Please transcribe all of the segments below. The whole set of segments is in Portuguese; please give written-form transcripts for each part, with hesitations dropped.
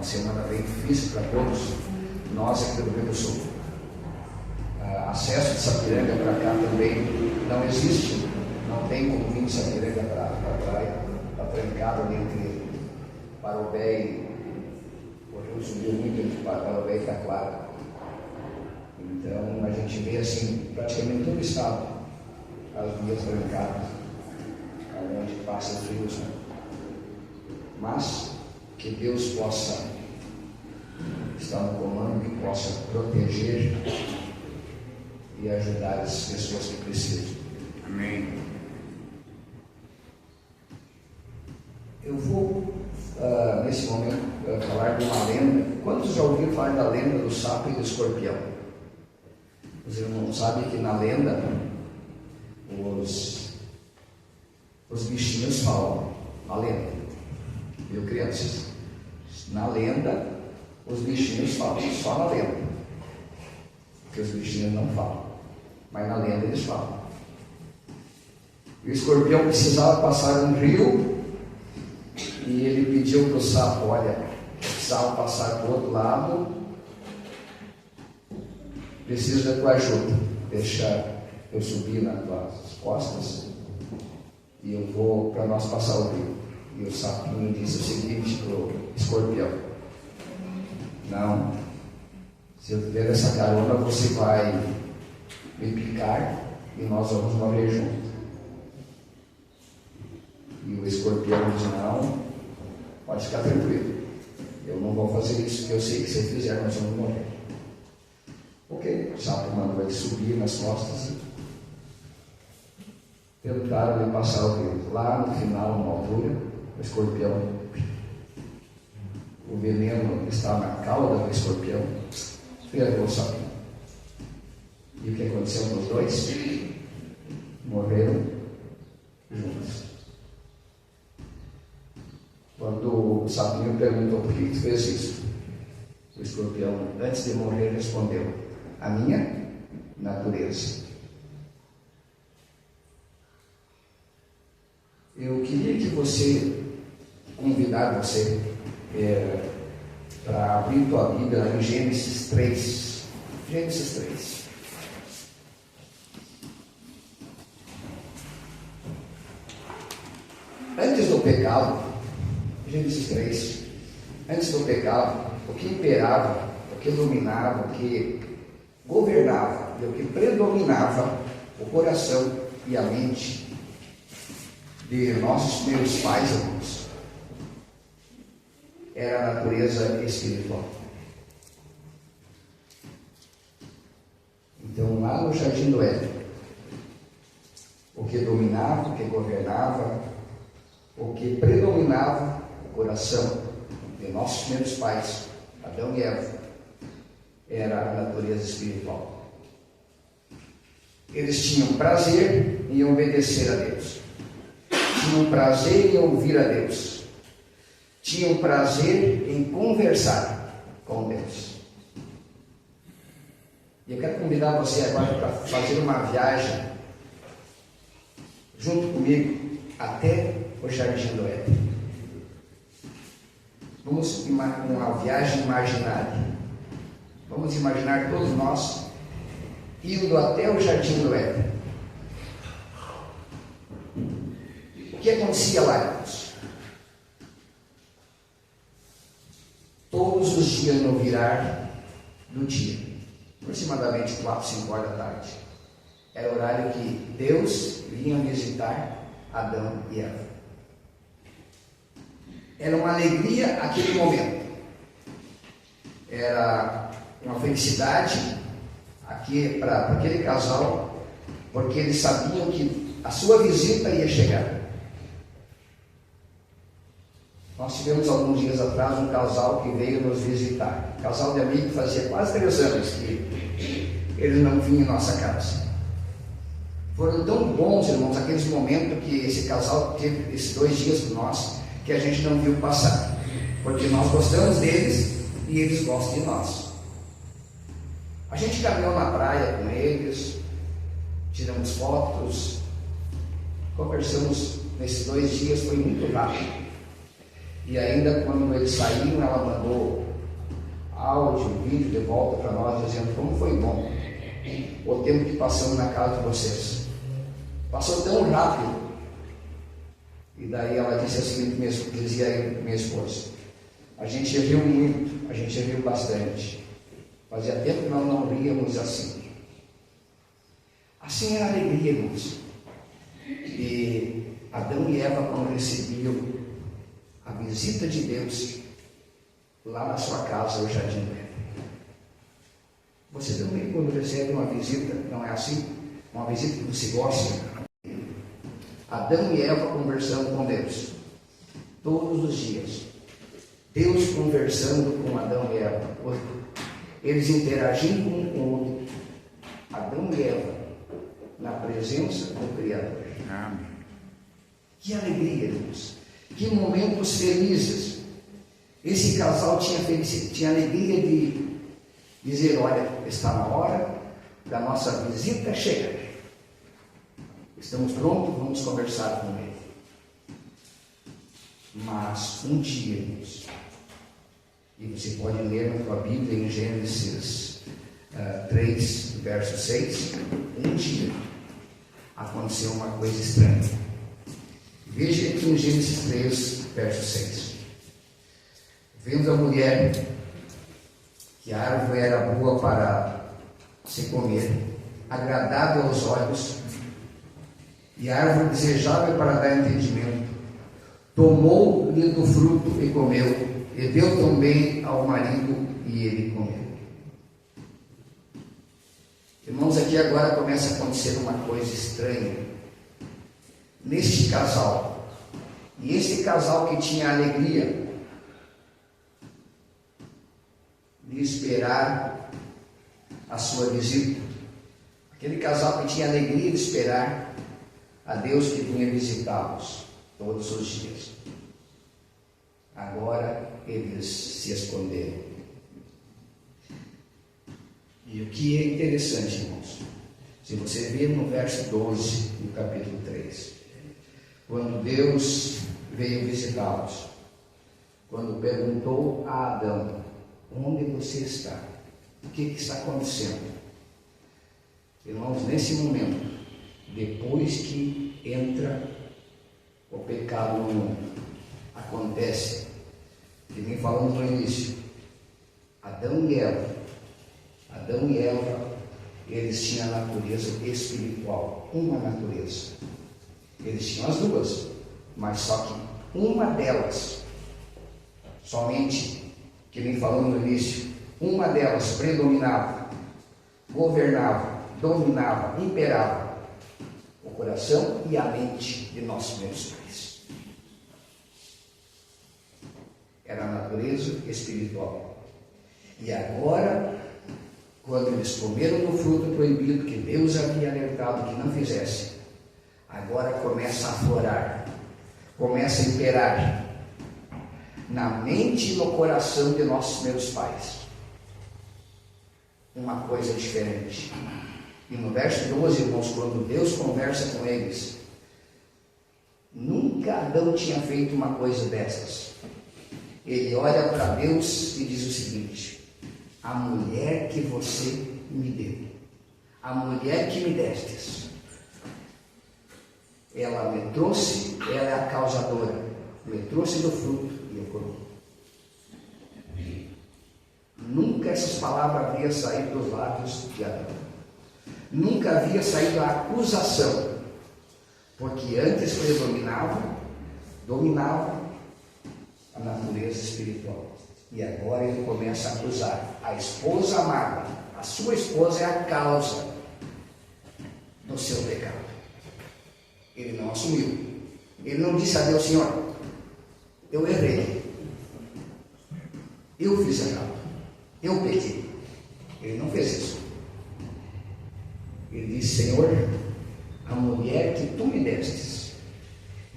uma semana bem difícil para todos nós aqui do Rio Grande do Sul. Acesso de Sapiranga para cá também não existe, não tem como vir de Sapiranga para a praia, está trancado ali entre Parobé e o rio subiu muito entre Parobé e Taquara. Então a gente vê assim, praticamente todo o estado, as vias trancadas, onde passa os rios, né? Mas que Deus possa estar no comando, que possa proteger e ajudar as pessoas que precisam. Amém. Eu vou, nesse momento, falar de uma lenda. Quantos já ouviram falar da lenda do sapo e do escorpião? Os irmãos sabem que na lenda os bichinhos falam. A lenda, viu, crianças? Na lenda, os bichinhos falam, só na lenda. Porque os bichinhos não falam, mas na lenda eles falam. E o escorpião precisava passar um rio e ele pediu para o sapo: olha, precisava passar para o outro lado, preciso da tua ajuda, deixa eu subir nas tuas costas e eu vou para nós passar o rio. E o sapinho disse o seguinte para o escorpião: não, se eu tiver essa carona, você vai me picar e nós vamos morrer juntos. E o escorpião disse: não, pode ficar tranquilo, eu não vou fazer isso, porque eu sei que se eu fizer nós vamos morrer. Ok, o sapo mandou ele subir nas costas e tentaram ele passar o rio. Lá no final, numa altura, o escorpião, o veneno está na cauda do escorpião, pegou o sapinho. E o que aconteceu com os dois? Morreram juntos. Quando o sapinho perguntou por que fez isso, o escorpião, antes de morrer, respondeu: a minha natureza. Eu queria que convidar você para abrir tua Bíblia em Gênesis 3. Gênesis 3. Antes do pecado, Gênesis 3, antes do pecado, o que imperava, o que dominava, o que governava e o que predominava o coração e a mente de nossos primeiros pais, irmãos, era a natureza espiritual. Então, lá no Jardim do Éden, o que dominava, o que governava, o que predominava o coração de nossos primeiros pais, Adão e Eva, era a natureza espiritual. Eles tinham prazer em obedecer a Deus, tinham prazer em ouvir a Deus, tinham prazer em conversar com Deus. E eu quero convidar você agora para fazer uma viagem junto comigo até o Jardim do Éden. Vamos uma viagem imaginária. Vamos imaginar todos nós indo até o Jardim do Éden. O que acontecia lá, irmãos? Todos os dias no virar do dia, aproximadamente 4, 5 horas da tarde, era o horário que Deus vinha visitar Adão e Eva. Era uma alegria aquele momento. Era uma felicidade aqui para aquele casal, porque eles sabiam que a sua visita ia chegar. Nós tivemos alguns dias atrás um casal que veio nos visitar, um casal de amigos que fazia quase 3 anos que eles não vinham em nossa casa. Foram tão bons, irmãos, aqueles momentos que esse casal teve esses 2 dias com nós, que a gente não viu passar, porque nós gostamos deles e eles gostam de nós. A gente caminhou na praia com eles, tiramos fotos, conversamos nesses 2 dias, foi muito rápido. E ainda quando eles saíram, ela mandou áudio, vídeo de volta para nós, dizendo como foi bom o tempo que passamos na casa de vocês. Passou tão rápido. E daí ela disse assim, dizia aí minha esposa: a gente riu muito, a gente riu bastante. Fazia tempo que nós não ríamos assim. Assim era a alegria, irmãos. E Adão e Eva, quando recebiam a visita de Deus lá na sua casa, o jardim do Éden. Você também, quando recebe uma visita, não é assim? Uma visita que você gosta. Adão e Eva conversando com Deus todos os dias. Deus conversando com Adão e Eva. Eles interagindo um com o outro. Adão e Eva na presença do Criador. Amém. Que alegria, irmãos. Que momentos felizes. Esse casal tinha alegria de dizer: olha, está na hora da nossa visita chegar. Estamos prontos, vamos conversar com ele. Mas um dia, irmãos, e você pode ler na sua Bíblia em Gênesis 3, verso 6, um dia aconteceu uma coisa estranha. Veja aqui em Gênesis 3, verso 6. Vendo a mulher que a árvore era boa para se comer, agradável aos olhos, e a árvore desejável para dar entendimento, tomou-lhe do fruto e comeu, e deu também ao marido, e ele comeu. Irmãos, aqui agora começa a acontecer uma coisa estranha neste casal. E esse casal que tinha alegria de esperar a sua visita, aquele casal que tinha alegria de esperar a Deus que vinha visitá-los todos os dias, agora eles se esconderam. E o que é interessante, irmãos, se você ver no verso 12 do capítulo 3, quando Deus veio visitá-los, quando perguntou a Adão: onde você está? O que está acontecendo? Irmãos, nesse momento, depois que entra o pecado no mundo, acontece, que nem falamos no início, Adão e Eva, eles tinham a natureza espiritual, uma natureza. Eles tinham as duas, mas só que uma delas, somente, que nem falamos no início, uma delas predominava, governava, dominava, imperava o coração e a mente de nossos primeiros pais. Era a natureza espiritual. E agora, quando eles comeram do fruto proibido, que Deus havia alertado que não fizesse, agora começa a aflorar, começa a imperar na mente e no coração de nossos primeiros pais uma coisa diferente. E no verso 12, irmãos, quando Deus conversa com eles, nunca Adão tinha feito uma coisa dessas. Ele olha para Deus e diz o seguinte: a mulher que você me deu, a mulher que me destes, ela me trouxe, ela é a causadora, me trouxe do fruto e eu comi. Nunca essas palavras haviam saído dos lábios de Adão. Nunca havia saído a acusação, porque antes dominava a natureza espiritual. E agora ele começa a acusar a esposa amada. A sua esposa é a causa do seu pecado. Ele não assumiu. Ele não disse a Deus: Senhor, eu errei, eu fiz errado, eu pequei. Ele não fez isso. Ele disse: Senhor, a mulher que tu me destes.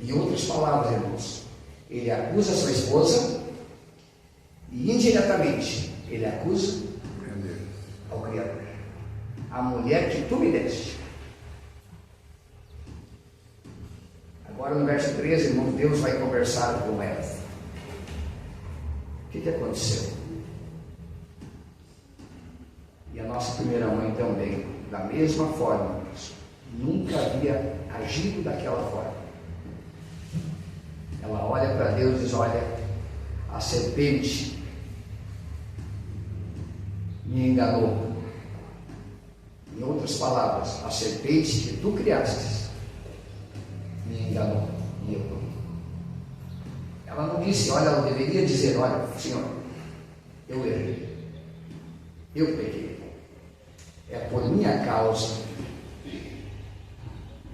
Em outras palavras, irmãos, ele acusa a sua esposa e indiretamente ele acusa ao Criador. A mulher que tu me deste. Agora no verso 13, irmão, Deus vai conversar com Eva. que aconteceu? E a nossa primeira mãe também, da mesma forma, nunca havia agido daquela forma. Ela olha para Deus e diz: olha, a serpente me enganou. Em outras palavras, a serpente que tu criaste me enganou e eu não. Ela não disse, olha, ela deveria dizer: olha, Senhor, eu errei, eu pequei, é por minha causa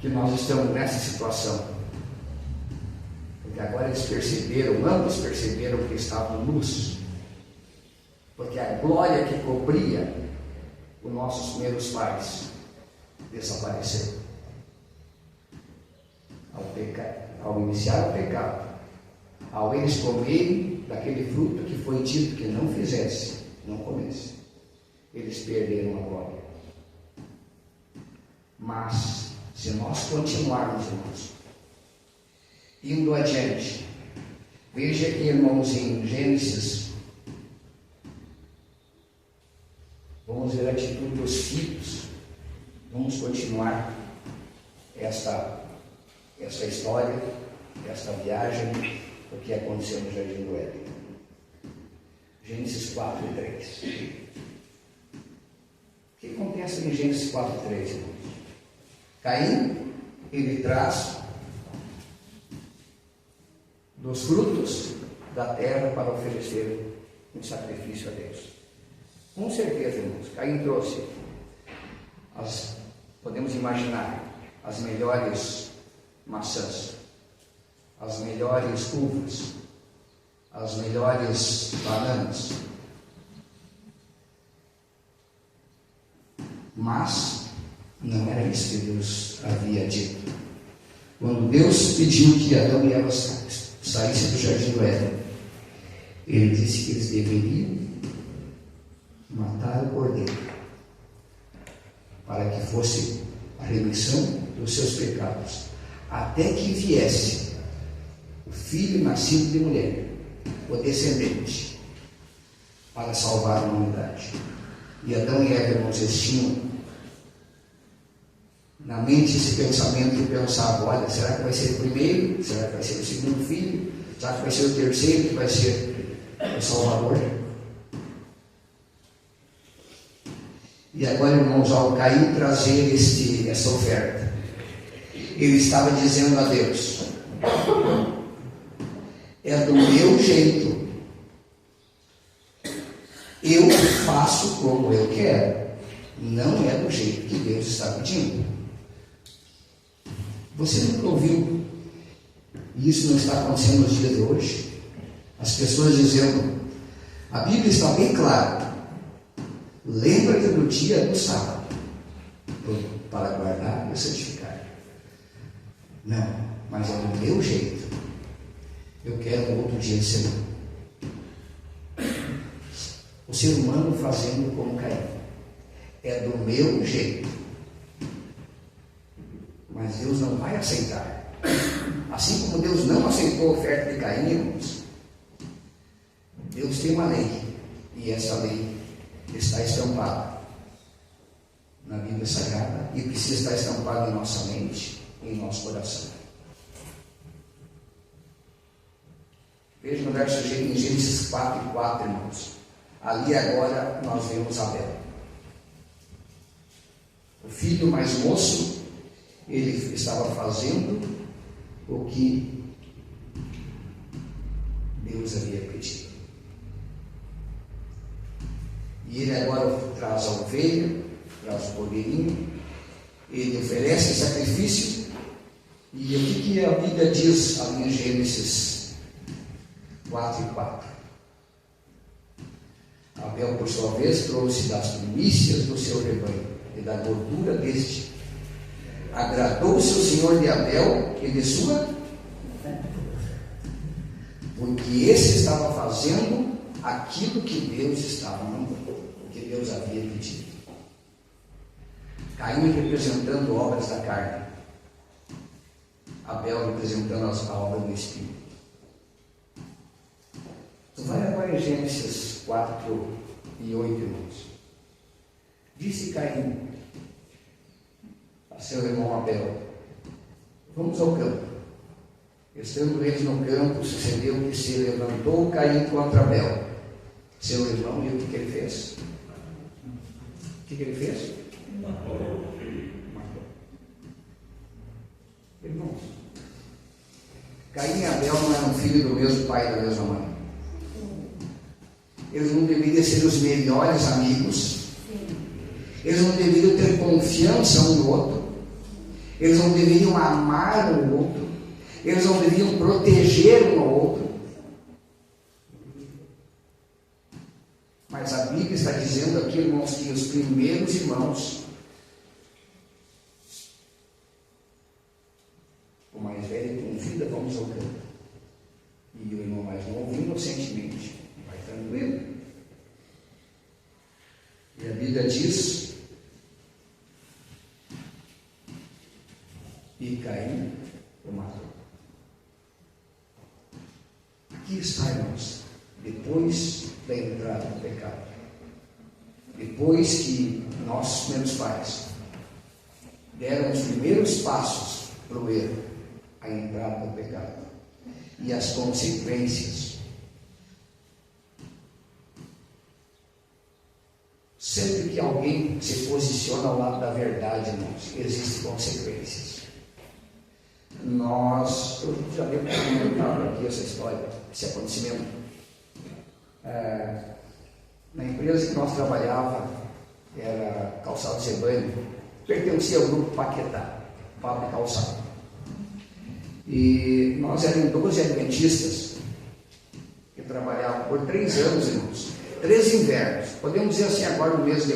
que nós estamos nessa situação. Porque agora eles perceberam, ambos perceberam que estavam nus, porque a glória que cobria os nossos primeiros pais desapareceu. Ao iniciar o pecado, ao eles comerem daquele fruto que foi dito que não fizesse, não comesse, eles perderam a glória. Mas se nós continuarmos, irmãos, indo adiante, veja aqui, irmãos, em Gênesis, vamos ver a atitude dos filhos. Vamos continuar esta história, esta viagem, o que aconteceu no Jardim do Éden. Gênesis 4 e 3. O que acontece em Gênesis 4 e 3, irmãos? Caim, ele traz dos frutos da terra para oferecer um sacrifício a Deus. Com certeza, irmãos, Caim trouxe, podemos imaginar, as melhores maçãs, as melhores uvas, as melhores bananas. Mas não era isso que Deus havia dito. Quando Deus pediu que Adão e Eva saíssem do Jardim do Éden, Ele disse que eles deveriam matar o cordeiro, para que fosse a remissão dos seus pecados, até que viesse o filho nascido de mulher, o descendente, para salvar a humanidade. E Adão e Eva, irmãos, eles tinham na mente esse pensamento que pensava: olha, será que vai ser o primeiro? Será que vai ser o segundo filho? Será que vai ser o terceiro que vai ser o Salvador? E agora, irmãos, ao Caim trazer essa oferta, ele estava dizendo a Deus: é do meu jeito, eu faço como eu quero, não é do jeito que Deus está pedindo. Você nunca ouviu, e isso não está acontecendo nos dias de hoje, as pessoas dizendo: a Bíblia está bem clara, lembra-te do dia do sábado para guardar e santificar. Não, mas é do meu jeito, eu quero um outro dia de semana. O ser humano fazendo como Caim, é do meu jeito, mas Deus não vai aceitar. Assim como Deus não aceitou a oferta de Caim, irmãos, Deus tem uma lei, e essa lei está estampada na Bíblia Sagrada e precisa estar estampada em nossa mente e em nosso coração. Veja no verso em Gênesis 4 e 4, irmãos. Ali agora nós vemos Abel, o filho mais moço. Ele estava fazendo o que Deus havia pedido. E ele agora traz a ovelha, traz o cordeirinho, ele oferece sacrifício. E o que a Bíblia diz ali em Gênesis 4 e 4? Abel, por sua vez, trouxe das primícias do seu rebanho e da gordura deste. Agradou-se o Senhor de Abel e de sua, porque esse estava fazendo aquilo que Deus estava mandando, o que Deus havia pedido. Caim representando obras da carne, Abel representando a obra do Espírito. Tu vai agora em Gênesis 4 e 8, irmãos. Disse Caim a seu irmão Abel: vamos ao campo. Estando eles no campo, sucedeu que se levantou Caim contra Abel, seu irmão, e o que ele fez? O que ele fez? Matou. Irmãos, Caim e Abel não eram filhos do mesmo pai e da mesma mãe. Eles não deveriam ser os melhores amigos. Eles não deveriam ter confiança um no outro. Eles não deveriam amar um no outro. Eles não deveriam proteger um ao outro. Mas a Bíblia está dizendo aqui, irmãos, que os primeiros irmãos, o mais velho convida, vamos ao campo. E o irmão mais novo, inocentemente, vai tranquilo. E a Bíblia diz: e Caim o matou. Aqui está, irmãos, depois da entrada do pecado, depois que nossos primeiros pais deram os primeiros passos para o erro, a entrada do pecado e as consequências. Sempre que alguém se posiciona ao lado da verdade, irmãos, existem consequências. Eu já devo ter comentado aqui essa história, esse acontecimento. Na empresa que nós trabalhávamos, era Calçado Zebani, pertencia ao grupo Paquetá, Fábrica Calçado. E nós éramos 12 adventistas que trabalhavam por 3 anos, irmãos, 3 invernos. Podemos dizer assim, agora no mês de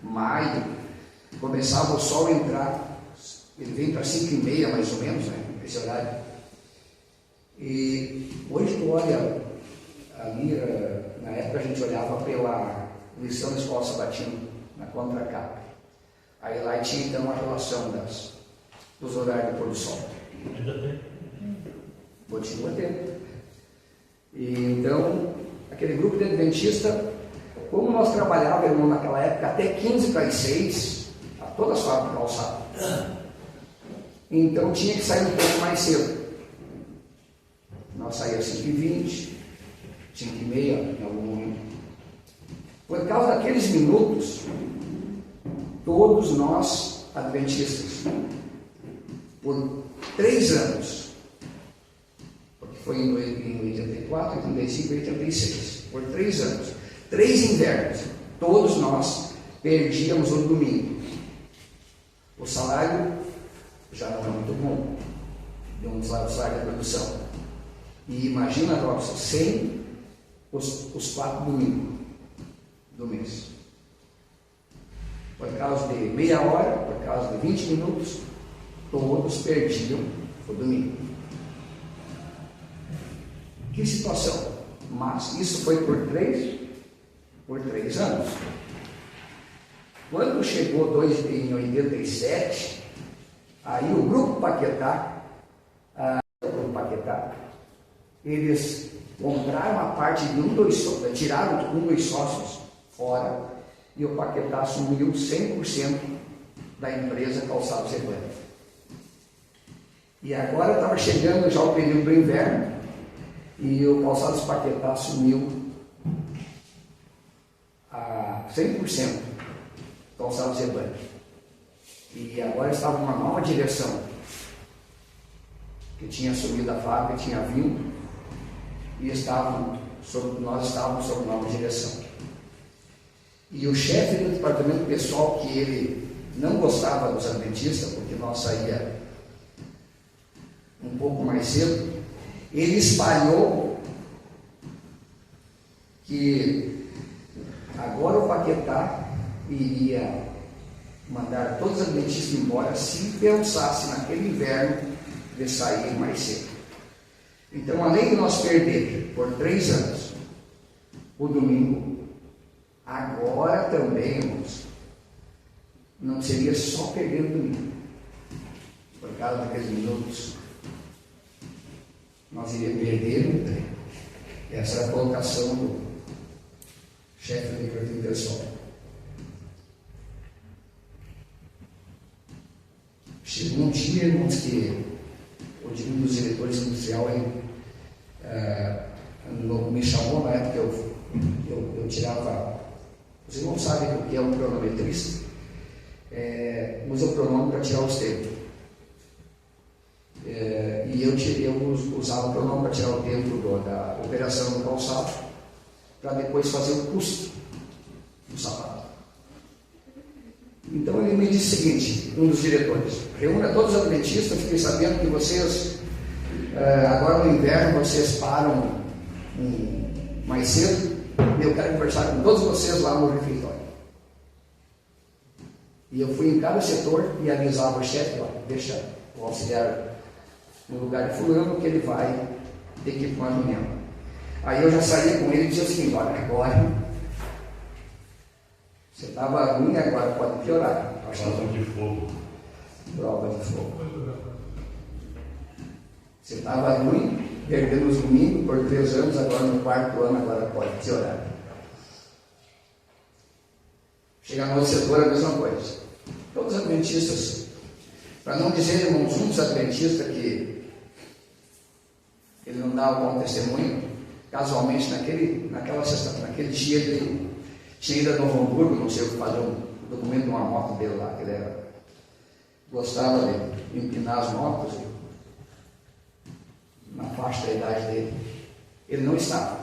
maio, começava o sol a entrar. Ele vem para 5h30 mais ou menos, né, esse horário. E hoje tu olha ali, na época a gente olhava pela lição da Escola Sabatina, na contracapa. Aí lá tinha então a relação dos horários do pôr do sol. Continua tendo. E então, aquele grupo de adventista, como nós trabalhávamos naquela época até 15:45, a todas as fábricas calçadas. Então tinha que sair um pouco mais cedo. Nós saíamos 5h20, 5h30 em algum momento. Por causa daqueles minutos, todos nós, adventistas, por 3 anos, porque foi em 84, 85 e 86, por 3 anos, 3 invernos, todos nós perdíamos o domingo. O salário já não é muito bom, de um salário da produção. E imagina, Robson, sem os 4 domingos do mês. Por causa de meia hora, por causa de 20 minutos, todos perdiam o domingo. Que situação! Mas isso foi por 3 anos. Quando chegou em 87, aí o Grupo Paquetá, eles compraram a parte de tiraram 2 sócios fora, e o Paquetá assumiu 100% da empresa Calçado Zebani. E agora estava chegando já o período do inverno, e o Calçados Paquetá assumiu a 100% Calçado Zebani. E agora estava uma nova direção, que tinha assumido a fábrica, tinha vindo, e nós estávamos sob nova direção. E o chefe do departamento pessoal, que ele não gostava dos adventistas, porque nós saía um pouco mais cedo, ele espalhou que agora o Paquetá iria mandar todos os adventistas embora se pensasse naquele inverno de sair mais cedo. Então, além de nós perder por 3 anos o domingo, agora também, irmãos, não seria só perder o domingo, por causa daqueles minutos, nós iríamos perder um trem. Essa era a colocação do chefe do departamento pessoal. Chegou um dia, irmãos, que o dos diretores industriais me chamou na época eu tirava. Vocês não sabem o que é um cronometrista, usa o cronômetro para tirar os tempos. E eu usava o cronômetro para tirar o tempo da operação do calçado, para depois fazer o custo do sapato. Então ele me disse o seguinte, um dos diretores: reúna todos os adventistas, fiquei sabendo que vocês, agora no inverno, vocês param mais cedo, e eu quero conversar com todos vocês lá no refeitório. E eu fui em cada setor e avisava o chefe: ó, deixa o auxiliar no lugar de fulano que ele vai ter que ir para uma reunião. Aí eu já saía com ele e dizia o seguinte: olha, agora você estava ruim, agora pode piorar. Prova de fogo. Prova de fogo. Você estava ruim, perdendo os domingos por 3 anos, agora no 4º ano, agora pode piorar. Chegar no outro setor, a mesma coisa. Todos os adventistas, para não dizer, irmãos, um dos adventistas que ele não dava bom testemunho, casualmente naquele dia ele tinha ido a Novo Hamburgo, não sei o que, fazer um documento de uma moto dele lá, que ele gostava de empinar as motos, na faixa da idade dele. Ele não estava.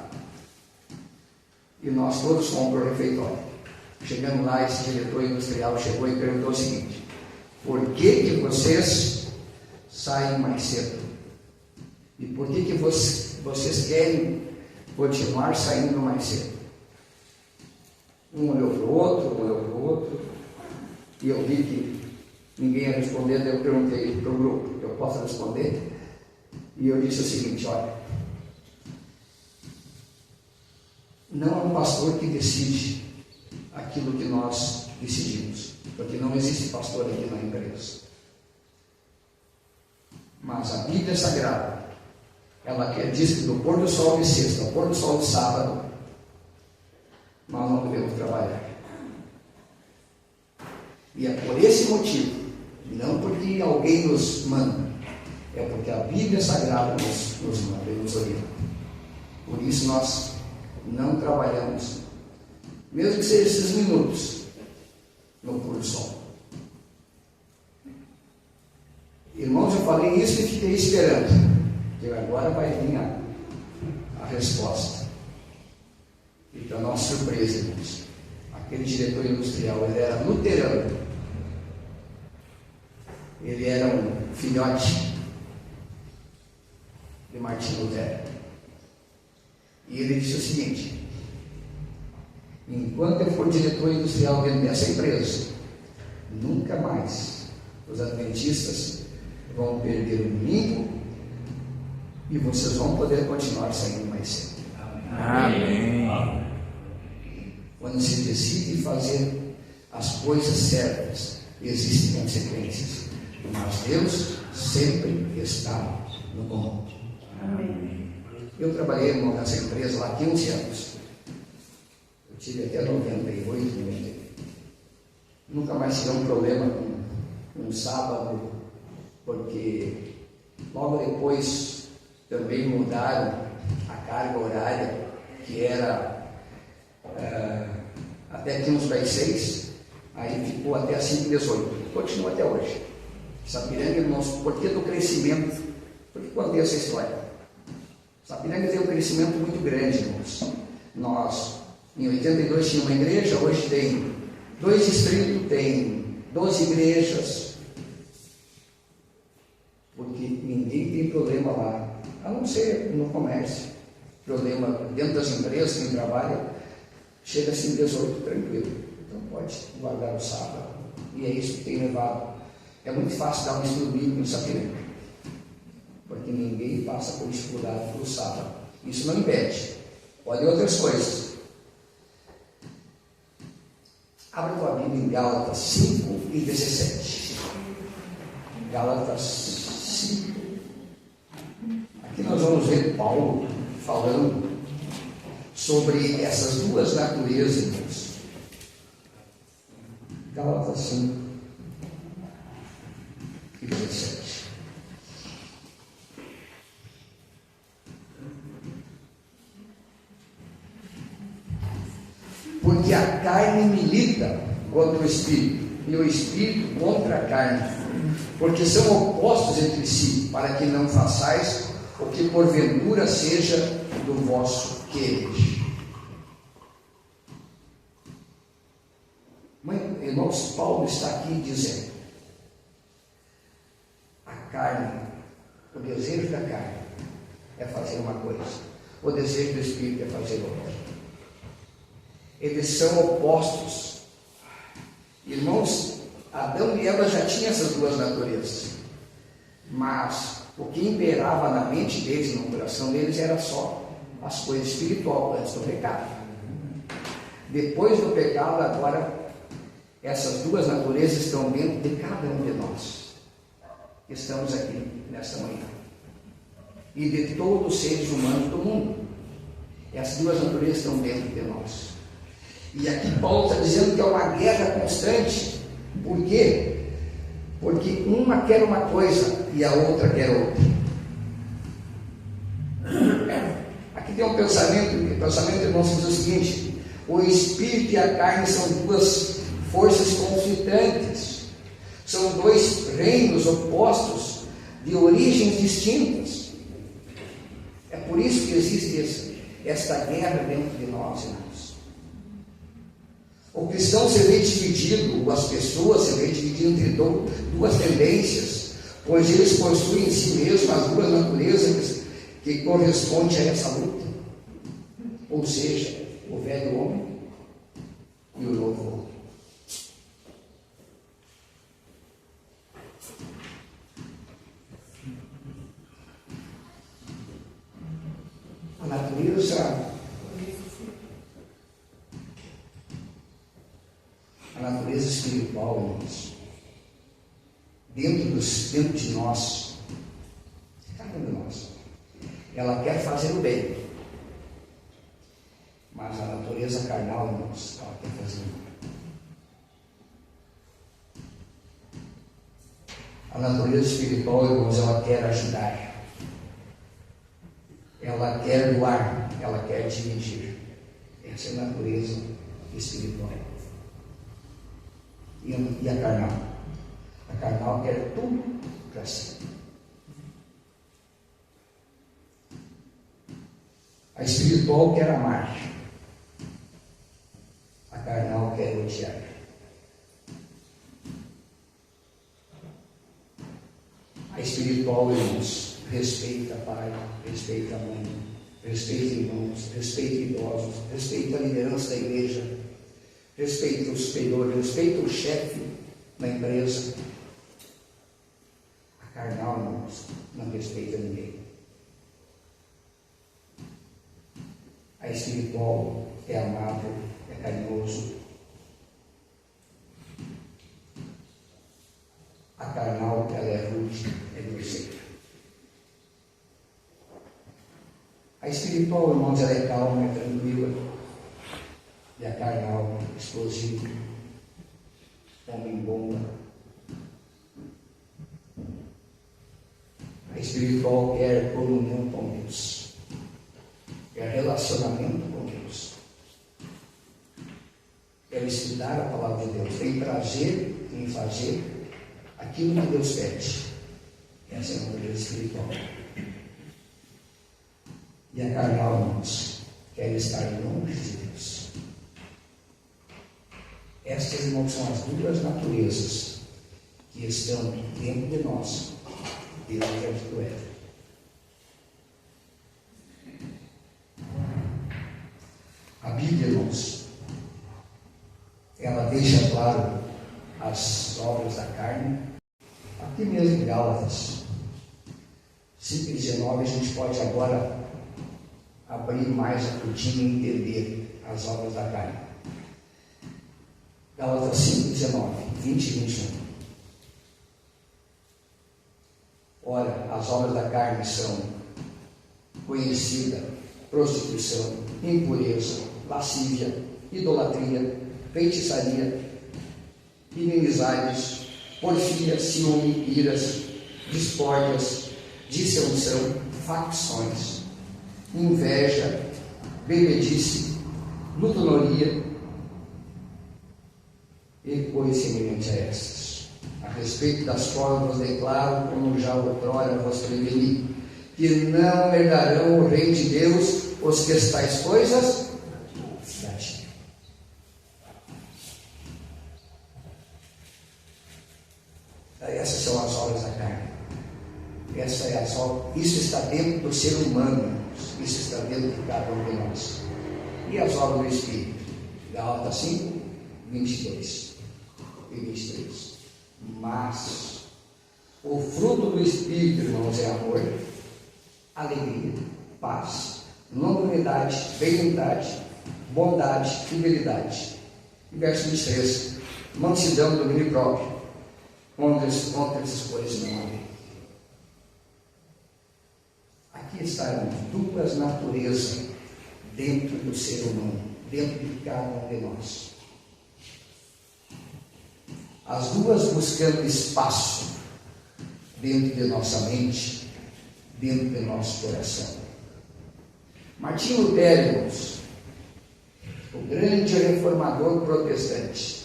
E nós todos fomos para o refeitório. Chegando lá, esse diretor industrial chegou e perguntou o seguinte: por que vocês saem mais cedo? E por que vocês querem continuar saindo mais cedo? Um olhou para o outro, e eu vi que ninguém ia responder, daí eu perguntei para o grupo: eu posso responder? E eu disse o seguinte: olha, não é um pastor que decide aquilo que nós decidimos, porque não existe pastor aqui na empresa. Mas a Bíblia Sagrada, ela diz que do pôr do sol de sexta ao pôr do sol de sábado, nós não devemos trabalhar. E é por esse motivo, não porque alguém nos manda, é porque a Bíblia Sagrada nos manda e nos orienta. Por isso nós não trabalhamos, mesmo que seja esses minutos, no pôr do sol. Irmãos, eu falei isso e fiquei esperando, que agora vai vir a resposta. E para nossa surpresa, irmãos, aquele diretor industrial, ele era luterano, ele era um filhote de Martinho Lutero. E ele disse o seguinte: enquanto eu for diretor industrial dentro dessa empresa, nunca mais os adventistas vão perder o domingo e vocês vão poder continuar saindo mais cedo. Amém. Quando se decide fazer as coisas certas, existem consequências, mas Deus sempre está no comando. Amém. Eu trabalhei nessa empresa lá 15 anos. Eu tive até 98, 98. Nunca mais tive um problema com um sábado, porque logo depois também mudaram a carga horária, que era até aqui uns 6, aí ficou até as 5h18. Continua até hoje. Sapiranga, irmãos, por que do crescimento? Por que contei essa história? Sapiranga tem um crescimento muito grande, irmãos. Nós, em 82, tinha uma igreja, hoje tem 2 distritos, tem 12 igrejas, porque ninguém tem problema lá, a não ser no comércio. Problema dentro das empresas, quem trabalha, chega assim 18, tranquilo. Então pode guardar o sábado. E é isso que tem levado. É muito fácil dar um estudo bíblico no Sapiranga, porque ninguém passa por dificuldade pelo sábado. Isso não impede. Olha outras coisas. Abra tua Bíblia em Gálatas 5:17. Gálatas 5. Aqui nós vamos ver Paulo falando sobre essas duas naturezas, irmãos. Gálatas 5 e 17. Porque a carne milita contra o Espírito, e o Espírito contra a carne, porque são opostos entre si, para que não façais o que porventura seja do vosso querer. Irmãos, Paulo está aqui dizendo: a carne, o desejo da carne é fazer uma coisa, o desejo do Espírito é fazer outra. Eles são opostos. Irmãos, Adão e Eva já tinham essas duas naturezas, mas o que imperava na mente deles e no coração deles era só as coisas espirituais antes do pecado. Depois do pecado, agora essas duas naturezas estão dentro de cada um de nós que estamos aqui nesta manhã, e de todos os seres humanos do mundo. Essas duas naturezas estão dentro de nós. E aqui Paulo está dizendo que é uma guerra constante. Por quê? Porque uma quer uma coisa e a outra quer outra. Aqui tem um pensamento, irmãos, que diz o seguinte: o Espírito e a carne são duas forças conflitantes, são dois reinos opostos, de origens distintas. É por isso que existe esta guerra dentro de nós, irmãos. O cristão se vê dividido, ou as pessoas se vê dividido entre duas tendências, pois eles possuem em si mesmos as duas naturezas que correspondem a essa luta, ou seja, o velho homem e o novo homem. A natureza espiritual, irmãos, dentro de nós, cada um de nós, ela quer fazer o bem, mas a natureza carnal, irmãos, ela quer fazer o mal. A natureza espiritual, irmãos, ela quer ajudar, ela quer doar, ela quer dividir. Essa é a natureza espiritual. E a carnal? A carnal quer tudo para si. A espiritual quer amar, a carnal quer odiar. A espiritual, irmãos, respeita pai, respeita mãe, respeita irmãos, respeita idosos, respeita a liderança da igreja, respeita o superior, respeita o chefe da empresa. A carnal, irmãos, não respeita ninguém. A espiritual é amável, é carinhoso. A carnal, ela é rude, é grosseira. A espiritual, irmãos, ela é calma, é tranquila. E a carnal, explosiva, homem-bomba. A espiritual quer comunhão com Deus, quer relacionamento com Deus, quer estudar a palavra de Deus, tem prazer em fazer aquilo que Deus pede. Essa é a natureza espiritual. E a carnal, irmãos, quer estar longe de Deus. Estas, irmãos, são as duas naturezas que estão dentro de nós, dentro do Éden. A Bíblia, irmãos, ela deixa claro as obras da carne, aqui mesmo em Gálatas 5:19. A gente pode agora abrir mais a cortina e entender as obras da carne. Gálatas 5:19, 20 e 21. Ora, as obras da carne são conhecidas prostituição, impureza, lascívia, idolatria, feitiçaria, inimizades, porfia, ciúme, iras, discórdias, dissensão, facções, inveja, bebedice, glutonaria e coisa semelhante a estas, a respeito das quais vos declaro, como já outrora vos preveni, que não herdarão o reino de Deus os que tais coisas praticam. Essas são as obras da carne. Essa é a obra. Isso está dentro do ser humano. Isso está dentro de cada um de nós. E as obras do Espírito? Gálatas 5, 22 e 23. Mas o fruto do Espírito, irmãos, é amor, alegria, paz, longanimidade, benignidade, bondade, fidelidade. E verso 23. Mansidão, domínio próprio. Contra essas coisas não há lei. Aqui estão duas naturezas dentro do ser humano, dentro de cada um de nós. As duas buscando espaço dentro de nossa mente, dentro de nosso coração. Martinho Lutero, irmãos, o grande reformador protestante.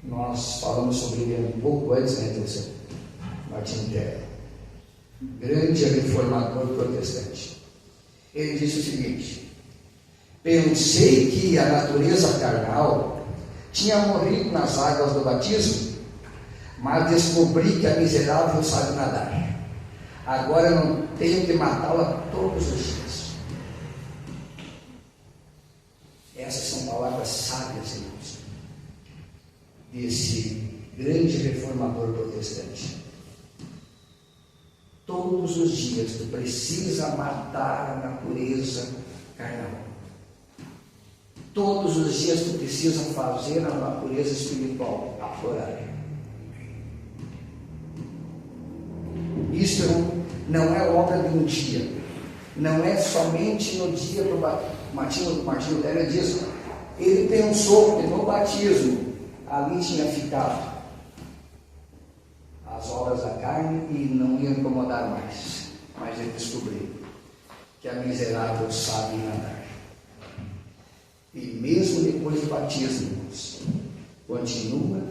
Nós falamos sobre ele um pouco antes, né, Martinho Lutero, grande reformador protestante. Ele disse o seguinte: pensei que a natureza carnal tinha morrido nas águas do batismo, mas descobri que a miserável sabe nadar. Agora não tenho que matá-la todos os dias. Essas são palavras sábias, irmãos, desse grande reformador protestante. Todos os dias tu precisa matar a natureza carnal. Todos os dias tu precisa fazer a natureza espiritual aflorar. Isso não é obra de um dia, não é somente no dia do batismo. Martinho Lutero diz, ele pensou que no batismo ali tinha ficado as obras da carne e não ia incomodar mais. Mas ele descobriu que a miserável sabe nadar. E mesmo depois do batismo, continua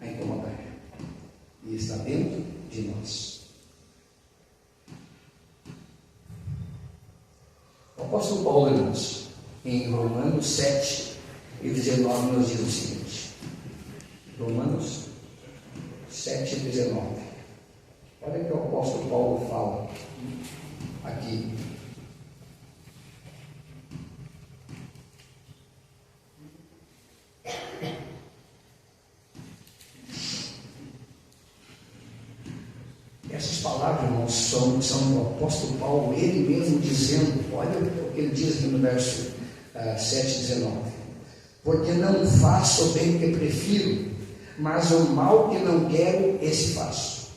a incomodar. E está dentro de nós. O apóstolo Paulo, irmãos, em Romanos 7 e 19, nos diz o seguinte. Romanos 7 e 19. Olha o que o apóstolo Paulo fala aqui. Essas palavras, irmãos, são do apóstolo Paulo, ele mesmo dizendo, olha o que ele diz aqui no verso 7 e 19. Porque não faço o bem que prefiro, mas o mal que não quero, esse faço.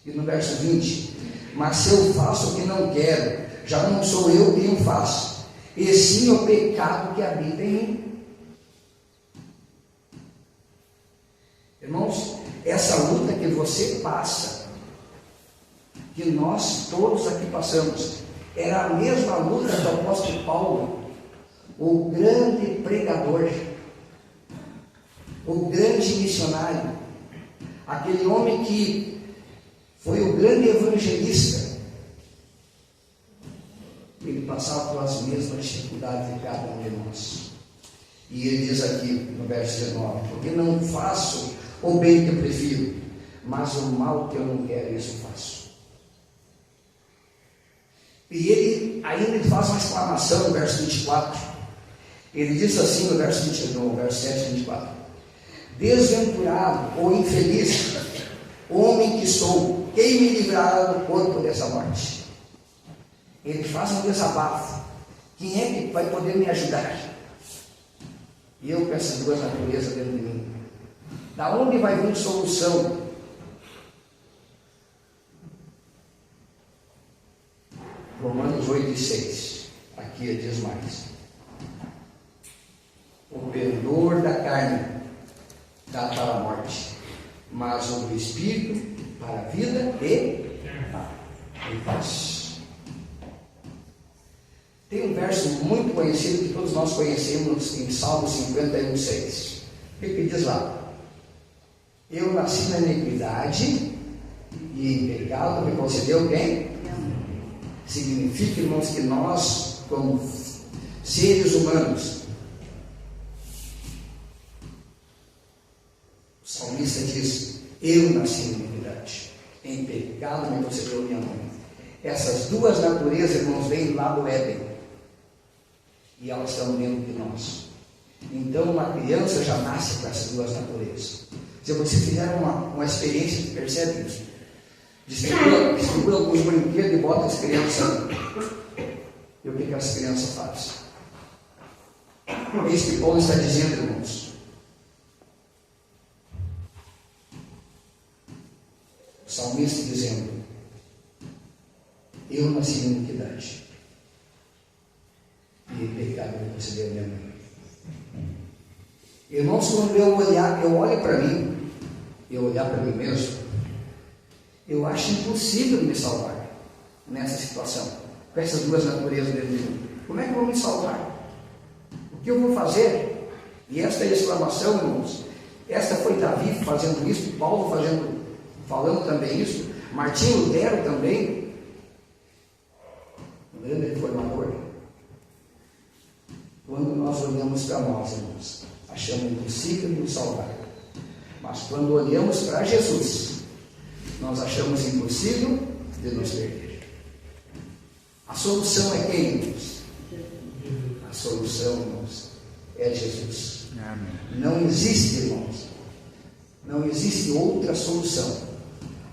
E no verso 20, mas se eu faço o que não quero, já não sou eu quem o faço, e sim o pecado que habita em mim. Irmãos, essa luta que você passa, que nós todos aqui passamos, era a mesma luta do apóstolo Paulo, o grande pregador, o grande missionário, aquele homem que foi o grande evangelista. Ele passava pelas mesmas dificuldades de cada um de nós. E ele diz aqui no verso 19, porque não faço o bem que eu prefiro, mas o mal que eu não quero, isso faço. E ele ainda faz uma exclamação no verso 24. Ele diz assim no verso 7 e 24: desventurado ou infeliz, homem que sou, quem me livrará do corpo dessa morte? Ele faz um desabafo. Quem é que vai poder me ajudar? E eu com essas duas naturezas dentro de mim, da onde vai vir solução? Romanos 8:6. Aqui diz mais: o pendor da carne dá para a morte, mas o do Espírito para a vida e paz. Tem um verso muito conhecido que todos nós conhecemos em Salmo 51:6. O que diz lá? Eu nasci na iniquidade e em pecado me concedeu quem? Significa, irmãos, que nós, como seres humanos, o salmista diz: eu nasci na iniquidade, em pecado me concedeu minha mãe. Essas duas naturezas, irmãos, vêm lá do Éden, e elas estão dentro de nós. Então, uma criança já nasce com essas duas naturezas. Se vocês fizeram uma experiência, percebe isso? Distribua alguns brinquedos e bota as crianças. E o que as crianças fazem? É isso que Paulo está dizendo, irmãos. O salmista dizendo: eu nasci na iniquidade e em pecado me concedeu minha mãe. Irmãos, quando eu olho para mim, eu olhar para mim mesmo, eu acho impossível me salvar nessa situação, com essas duas naturezas dentro de mim. Como é que eu vou me salvar? O que eu vou fazer? E esta exclamação, irmãos, esta foi Davi fazendo isso, Paulo falando também isso, Martinho Lutero também, um grande reformador. Quando nós olhamos para nós, irmãos, achamos impossível nos salvar. Mas quando olhamos para Jesus, nós achamos impossível de nos perder. A solução é quem, irmãos? A solução, irmãos, é Jesus. Amém. Não existe, irmãos, não existe outra solução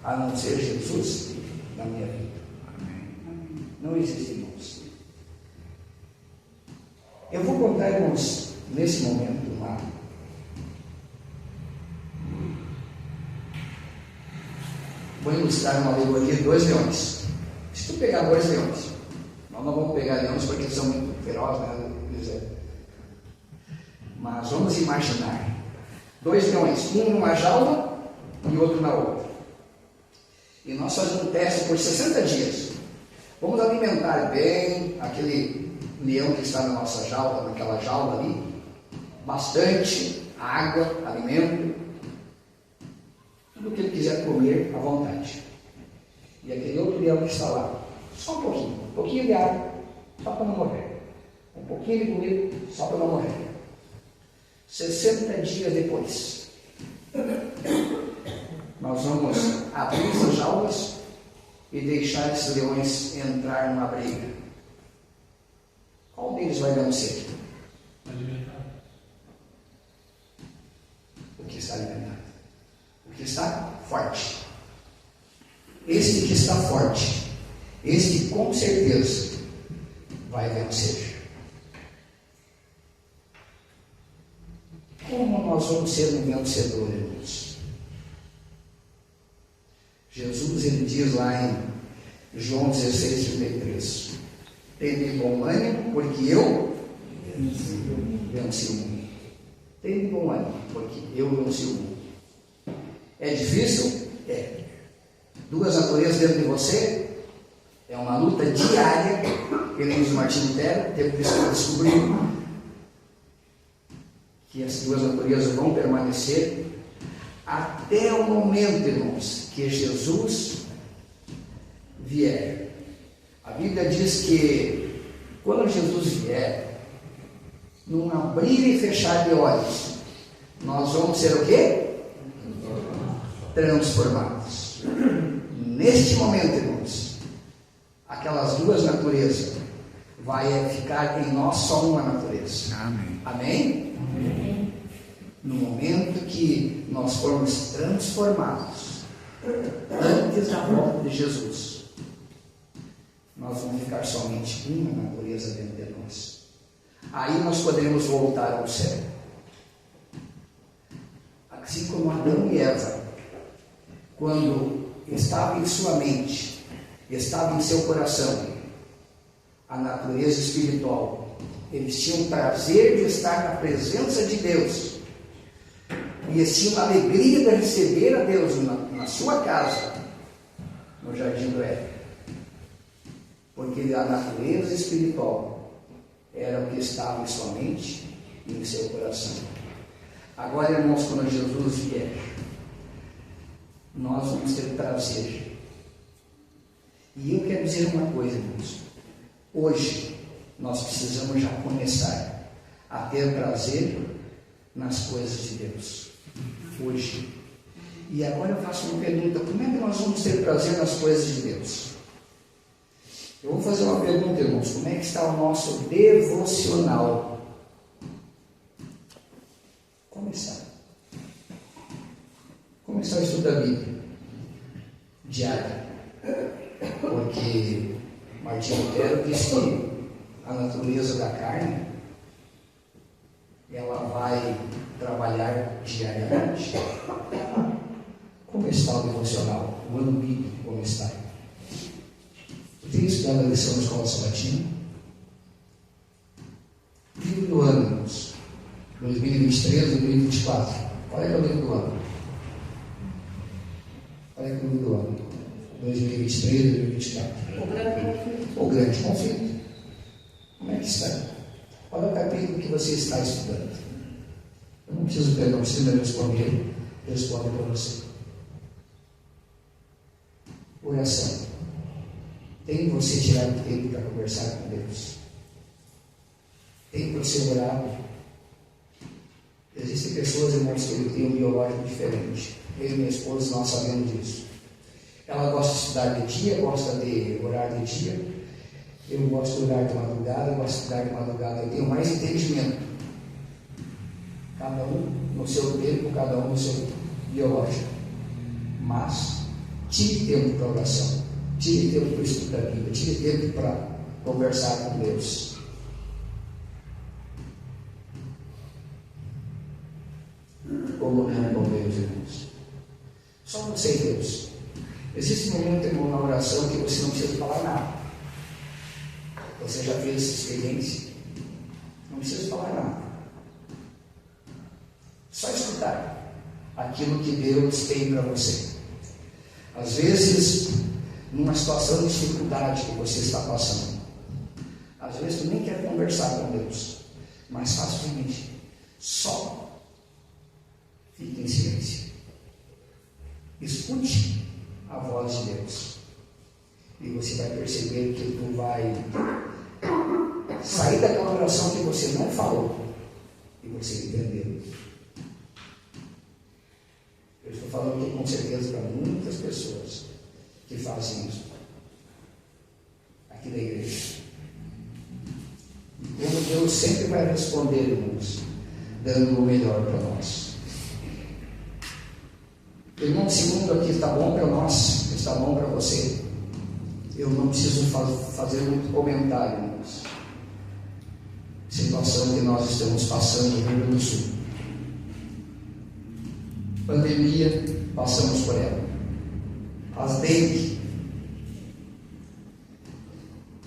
a não ser Jesus na minha vida. Amém. Não existe, irmãos. Eu vou contar, irmãos, nesse momento, vou ilustrar uma alegoria de 2 leões. Se tu pegar 2 leões, nós não vamos pegar leões porque eles são muito ferozes, né? Mas vamos imaginar 2 leões, um numa jaula e outro na outra. E nós fazemos um teste por 60 dias. Vamos alimentar bem aquele leão que está na nossa jaula, naquela jaula ali, bastante água, alimento, tudo o que ele quiser comer à vontade. E aquele outro leão que está lá, só um pouquinho de água, só para não morrer, um pouquinho de comida, só para não morrer. 60 dias depois, nós vamos abrir essas jaulas e deixar esses leões entrar numa briga. Qual deles vai vencer? O que está alimentado. O que está forte. Este que está forte, este com certeza vai vencer. Como nós vamos ser um vencedor, irmãos? Jesus, ele diz lá em João 16:33: tende bom ânimo, porque eu venci o mundo. Tende bom ânimo, porque eu venci o mundo. É difícil? É. 2 naturezas dentro de você? É uma luta diária. Ele diz Martinho Lutero, teve que descobrir que as 2 naturezas vão permanecer até o momento, irmãos, que Jesus vier. A Bíblia diz que quando Jesus vier, num abrir e fechar de olhos, nós vamos ser o quê? Transformados. Neste momento, irmãos, aquelas 2 naturezas vai ficar em nós só uma natureza. Amém. Amém? Amém. No momento que nós formos transformados antes da volta de Jesus, nós vamos ficar somente uma natureza dentro de nós. Aí nós poderemos voltar ao céu. Assim como Adão e Eva, quando estava em sua mente, estava em seu coração, a natureza espiritual. Eles tinham prazer de estar na presença de Deus. E eles tinham a alegria de receber a Deus na sua casa, no jardim do Éden. Porque a natureza espiritual era o que estava em sua mente e em seu coração. Agora, irmãos, quando Jesus vier, nós vamos ter prazer. E eu quero dizer uma coisa, irmãos. Hoje, nós precisamos já começar a ter prazer nas coisas de Deus. Hoje. E agora eu faço uma pergunta: como é que nós vamos ter prazer nas coisas de Deus? Eu vou fazer uma pergunta, irmãos: como é que está o nosso devocional? Como está? Como está o estudo da Bíblia? Diário. Porque Martinho Lutero diz que a natureza da carne, ela vai trabalhar diariamente. Como está o devocional? O ano bíblico, como está? Você tem estudado a lição da escola sabatina? Livro do ano, irmãos. 2023, 2024. Qual é que é o livro do ano? Qual é que é o livro do ano? 2023, 2024. O Grande Conflito. Como é que está? Qual é o capítulo que você está estudando? Eu não preciso perguntar, não precisa me responder. Responde para você. Oração. Tem você tirado tempo para conversar com Deus? Tem você orado? Existem pessoas, irmãos, que têm um biológico diferente. Eu e minha esposa, nós sabemos disso. Ela gosta de estudar de dia, gosta de orar de dia. Eu gosto de orar de madrugada, eu gosto de estudar de madrugada. Eu tenho mais entendimento. Cada um no seu tempo, cada um no seu biológico. Mas tire tempo para oração, tire tempo para o estudo da Bíblia, tire tempo para conversar com Deus. Colocando com Deus, irmãos. Só você e Deus. Existe um momento, irmão, na oração que você não precisa falar nada. Você já fez essa experiência? Não precisa falar nada. Só escutar aquilo que Deus tem para você. Às vezes, numa situação de dificuldade que você está passando, às vezes tu nem quer conversar com Deus, mas faça o seguinte: só fique em silêncio. Escute a voz de Deus. E você vai perceber que tu vai sair daquela oração que você não falou e você entendeu. Eu estou falando aqui com certeza para muitas pessoas que fazem isso aqui da igreja. E como Deus sempre vai responder, irmãos, dando o melhor para nós. Irmão, se o mundo aqui está bom para nós, está bom para você, eu não preciso fazer muito comentário, irmãos. Situação que nós estamos passando no Rio Grande do Sul. Pandemia, passamos por ela. As dengue,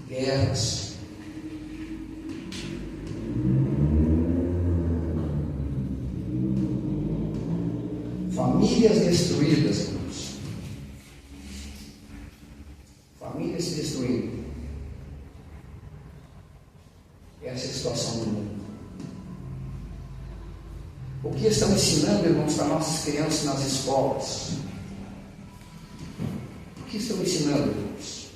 guerras, famílias destruídas, irmãos. Famílias se destruindo. Essa é a situação do mundo. O que estão ensinando, irmãos, para nossas crianças nas escolas? O que estão ensinando, irmãos?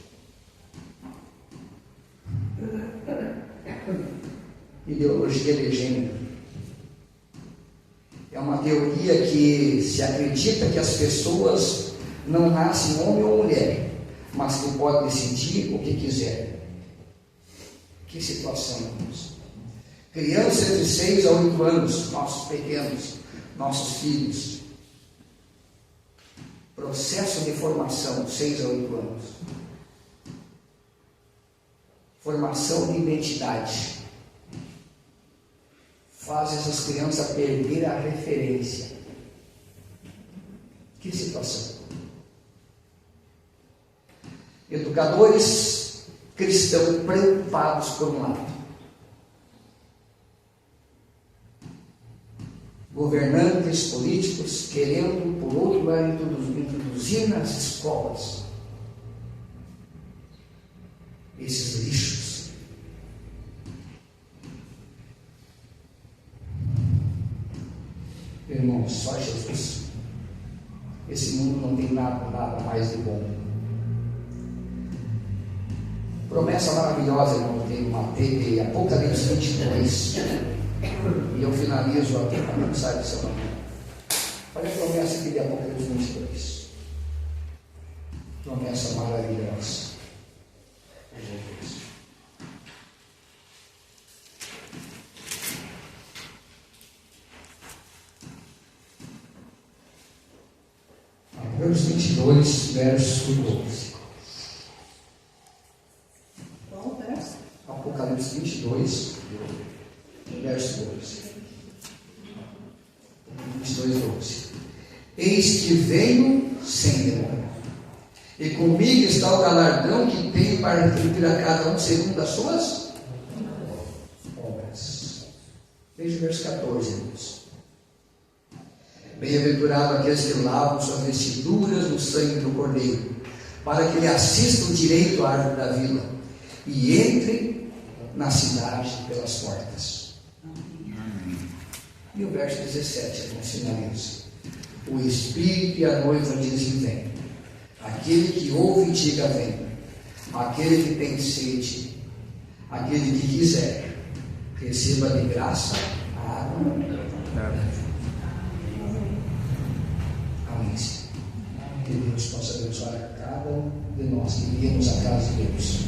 Ideologia de gênero. É uma teoria que se acredita que as pessoas não nascem homem ou mulher, mas que podem decidir o que quiser. Que situação, irmãos? Crianças de 6 a 8 anos, nossos pequenos, nossos filhos. Processo de formação, 6 a 8 anos. Formação de identidade. Faz essas crianças perder a referência. Que situação? Educadores cristãos preocupados por um lado, governantes políticos querendo, por outro lado, introduzir nas escolas esses lixos. Irmãos, só Jesus. Esse mundo não tem nada mais de bom. Promessa maravilhosa, irmão, tem Apocalipse 22. E eu finalizo a mensagem dessa manhã. Olha a promessa aqui de Apocalipse 22. Promessa maravilhosa. Apocalipse 22, verso 12. Qual verso? Apocalipse 22, verso 12. 22, 12. Eis que venho sem demora, e comigo está o galardão que tenho para retribuir a cada um segundo as suas obras. Veja o verso 14, irmãos. Bem-aventurado aqueles que lavam suas vestiduras no sangue do Cordeiro, para que lhe assistam direito à árvore da vila e entrem na cidade pelas portas. E o verso 17, irmãos, finaliza. O Espírito e a noiva dizem: vem. Aquele que ouve e diga: vem. Aquele que tem sede, aquele que quiser, receba de graça a água da vida. Amém. Que Deus possa abençoar a cada um de nós que viemos à casa de Deus,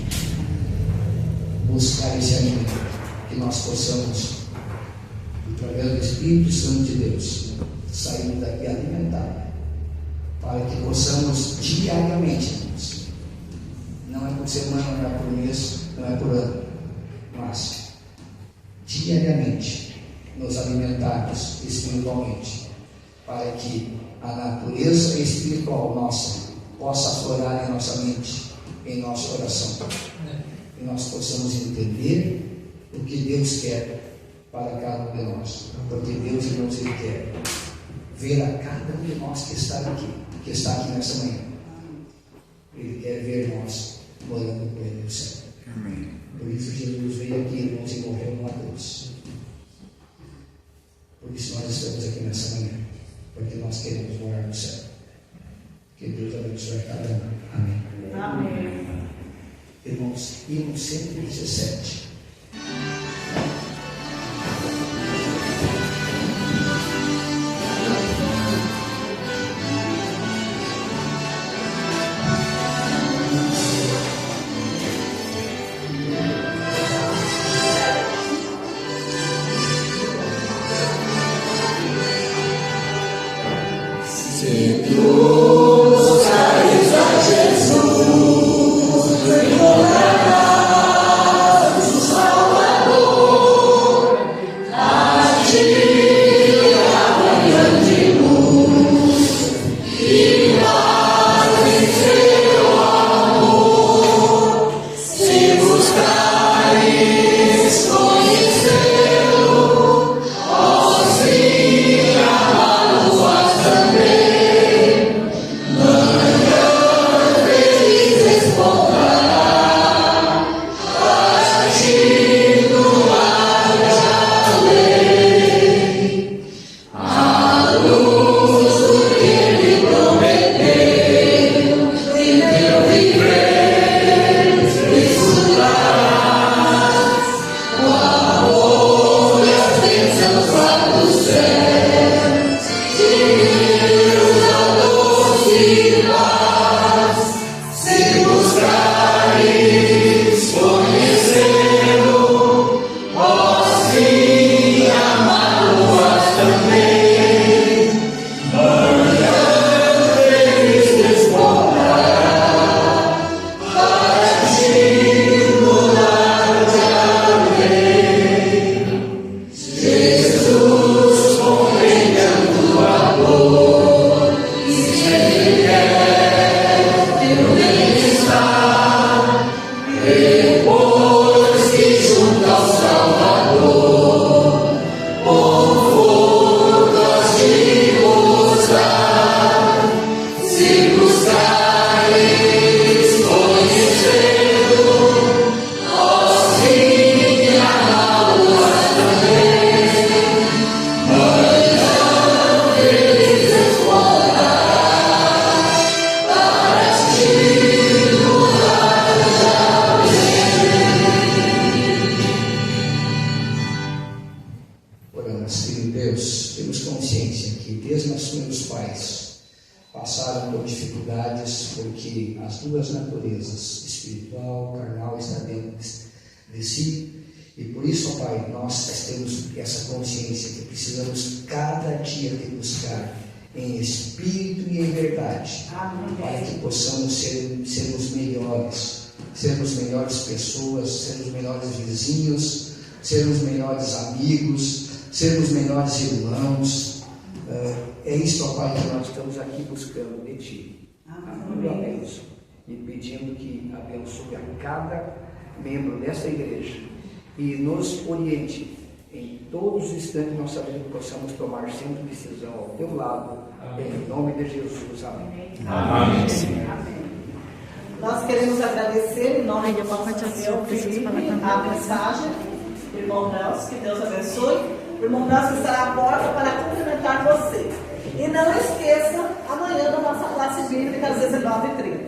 buscar esse alimento, que nós possamos, através do Espírito Santo de Deus, sair daqui alimentado, para que possamos diariamente, irmãos, não é por semana, não é por mês, não é por ano, mas diariamente nos alimentarmos espiritualmente, para que a natureza espiritual nossa possa aflorar em nossa mente, em nosso coração, e nós possamos entender o que Deus quer para cada um de nós, porque Deus, irmãos, Ele quer ver a cada um de nós que está aqui nessa manhã. Ele quer ver nós morando com Ele no céu. Amém. Por isso Jesus veio aqui, irmãos, e morreu numa cruz. Por isso nós estamos aqui nessa manhã, porque nós queremos morar no céu. Que Deus abençoe cada um. Amém. Amém. Irmãos, hino 117. Jesus, Deus, temos consciência que desde os primeiros pais passaram por dificuldades, porque as duas naturezas, espiritual, carnal, estão dentro de si. E por isso, ó Pai, nós temos essa consciência que precisamos cada dia te buscar em espírito e em verdade, para que possamos sermos melhores pessoas, sermos melhores vizinhos, sermos melhores amigos, sermos melhores irmãos. É isso, ó Pai, que nós estamos aqui buscando de Ti. Amém. E pedindo que abençoe a cada membro dessa igreja e nos oriente em todos os instantes da nossa vida, que possamos tomar sempre decisão ao Teu lado, em nome de Jesus. Amém. Amém. Amém. Nós queremos agradecer em nome do nosso Senhor Felipe a mensagem do irmão Nelson, que Deus abençoe. O irmão Nelson estará à porta para cumprimentar você. E não esqueça, amanhã na nossa classe bíblica às 19h30.